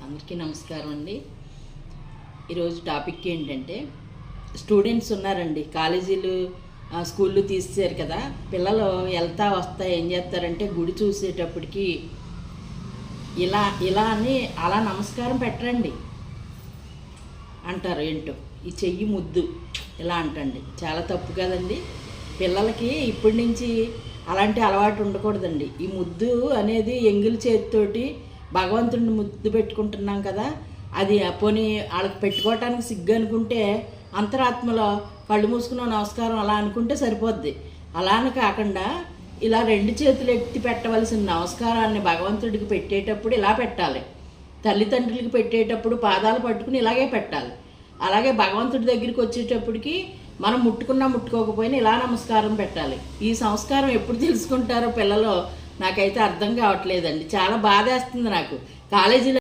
అందరికీ నమస్కారం అండి. ఈరోజు టాపిక్ ఏంటంటే, స్టూడెంట్స్ ఉన్నారండి, కాలేజీలు స్కూళ్ళు తీసేశారు కదా. పిల్లలు వెళ్తా వస్తా ఏం చేస్తారంటే, గుడి చూసేటప్పటికి ఇలా ఇలా అని అలా నమస్కారం పెట్టరండి అంటారు. ఏంటో ఈ చెయ్యి ముద్దు ఇలా అంటండి. చాలా తప్పు కదండి. పిల్లలకి ఇప్పటి నుంచి అలాంటి అలవాటు ఉండకూడదండి. ఈ ముద్దు అనేది ఎంగిలి చేతితోటి భగవంతుడిని ముద్దు పెట్టుకుంటున్నాం కదా, అది పోనీ వాళ్ళకి పెట్టుకోవటానికి సిగ్గు అనుకుంటే అంతరాత్మలో కళ్ళు మూసుకున్న నమస్కారం అలా అనుకుంటే సరిపోద్ది. అలానే కాకుండా ఇలా రెండు చేతులు ఎత్తి పెట్టవలసిన నమస్కారాన్ని భగవంతుడికి పెట్టేటప్పుడు ఇలా పెట్టాలి. తల్లిదండ్రులకి పెట్టేటప్పుడు పాదాలు పట్టుకుని ఇలాగే పెట్టాలి. అలాగే భగవంతుడి దగ్గరికి వచ్చేటప్పటికి మనం ముట్టుకున్నా ముట్టుకోకపోయినా ఇలా నమస్కారం పెట్టాలి. ఈ సంస్కారం ఎప్పుడు తెలుసుకుంటారో పిల్లలు నాకైతే అర్థం కావట్లేదండి. చాలా బాధేస్తుంది నాకు. కాలేజీలో